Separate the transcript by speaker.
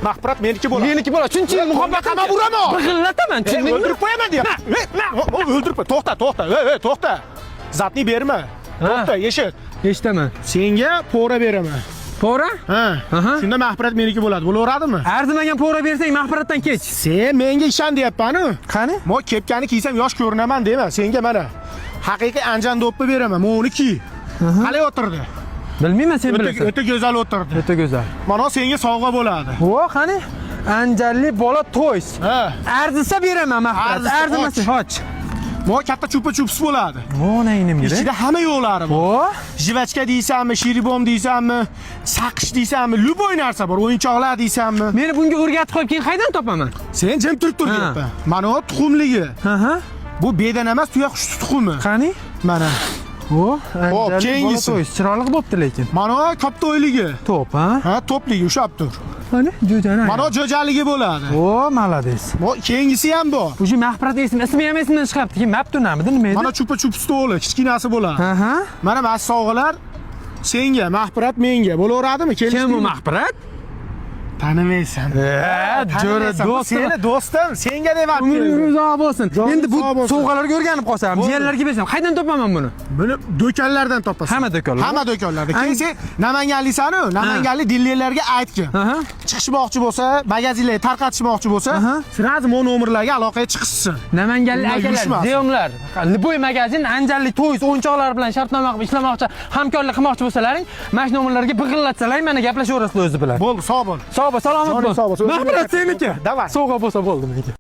Speaker 1: Mahfirat meniki bo'ladi.
Speaker 2: Meniki bo'ladi. Chunki muhabbat
Speaker 1: qama uraman.
Speaker 2: Big'illataman, tushundingmi?
Speaker 1: O'ldirib qo'yaman deyapman. O'ldirib qo'y. To'xta. Zatni berma. To'xta, eshit.
Speaker 2: Eshitaman.
Speaker 1: Senga pora beraman.
Speaker 2: Pora?
Speaker 1: Ha.
Speaker 2: Aha.
Speaker 1: Shunda mahfirat meniki bo'ladi. Bo'laveradimi?
Speaker 2: Arzimagan pora bersang, mahfiratdan kech.
Speaker 1: Sen menga ishon deyapman-ku.
Speaker 2: Qani?
Speaker 1: Men kepkani kiysam yosh ko'rinaman dema. Senga mana haqiqiy anjan do'ppi beraman. Men uni kiy. Qalay o'tirdi?
Speaker 2: Bilmayman, sen bilasan.
Speaker 1: O'ta go'zal o'tirdi.
Speaker 2: O'ta go'zal.
Speaker 1: Mana senga sovg'a bo'ladi.
Speaker 2: Vo, qani? Anjalli bola to'ys.
Speaker 1: Ha.
Speaker 2: Arzisa beraman mahfirat. Arzimasa och.
Speaker 1: Men katta chupa-chups bo'ladi.
Speaker 2: Vo'naynimga.
Speaker 1: Ichida hamma yo'qlari bor.
Speaker 2: Vo?
Speaker 1: Jivachka deysanmi, shiribom deysanmi, saqish deysanmi, luboy narsa bor, o'yinchoqlar deysanmi.
Speaker 2: Meni bunga o'rgatib qo'yib, keyin qaydan topaman?
Speaker 1: Sen jim turib tur deyapman. Mana o tuxumligi.
Speaker 2: Aha.
Speaker 1: Bu bedan emas, tuya qush tuxumi.
Speaker 2: Qani?
Speaker 1: Mana.
Speaker 2: O, anjalli
Speaker 1: keyingisi.
Speaker 2: bola to'ys. Chiroyli bo'pti lekin.
Speaker 1: Mana o koptoyligi.
Speaker 2: Top, ha?
Speaker 1: Ha, to'pligi ushab tur.
Speaker 2: Qani? Jo'jani.
Speaker 1: Mana o jo'jaligi bo'ladi.
Speaker 2: O, malades.
Speaker 1: Bu keyingisi ham bor.
Speaker 2: O'sha mahfirat ismi ham esimdan chiqyapti. Keyin maptunamidi, nima edi?
Speaker 1: Mana chupa-chups to'g'li, kichkinasi bo'ladi.
Speaker 2: Aha.
Speaker 1: Mana mas sovg'alar senga, mahfirat menga bo'laveradimi?
Speaker 2: Kim u mahfirat?
Speaker 1: Tanimaysan.
Speaker 2: Jo'ra do'stim.
Speaker 1: Seni do'stim, senga deyapman.
Speaker 2: Umringiz uzoq bo'lsin. Endi bu
Speaker 1: uzoq bo'lsin.
Speaker 2: sovg'alarga o'rganib qolsam, jiyanlarga bersam, qaydan topaman buni?
Speaker 1: Buni do'konlardan topasan.
Speaker 2: Hamma do'konlar.
Speaker 1: Hamma do'konlarda. Keyin sen Namanganlisan-ku, Namanganlik dillerlarga aytgin. Chiqishmoqchi bo'lsa, magazinlarga tarqatishmoqchi bo'lsa, sразу mo nomerlarga aloqaga chiqishsin.
Speaker 2: Namanganlik akalar, ziyomlar, Liboy magazin, Anjalli to'ys o'yinchoqlar bilan shartnoma qilib ishlamoqchi, hamkorlik qilmoqchi bo'lsalaring, mana shu nomerlarga big'illatsalar, mana gaplashaverasizlar o'zi bilan.
Speaker 1: Bo'ldi, sog' bo'l.
Speaker 2: Sog' bo'l, salomat bo'l.
Speaker 1: Sog' bo'l.
Speaker 2: Mahfirat seniki.
Speaker 1: Davay.
Speaker 2: Sovg'a bo'lsa bo'ldi menga.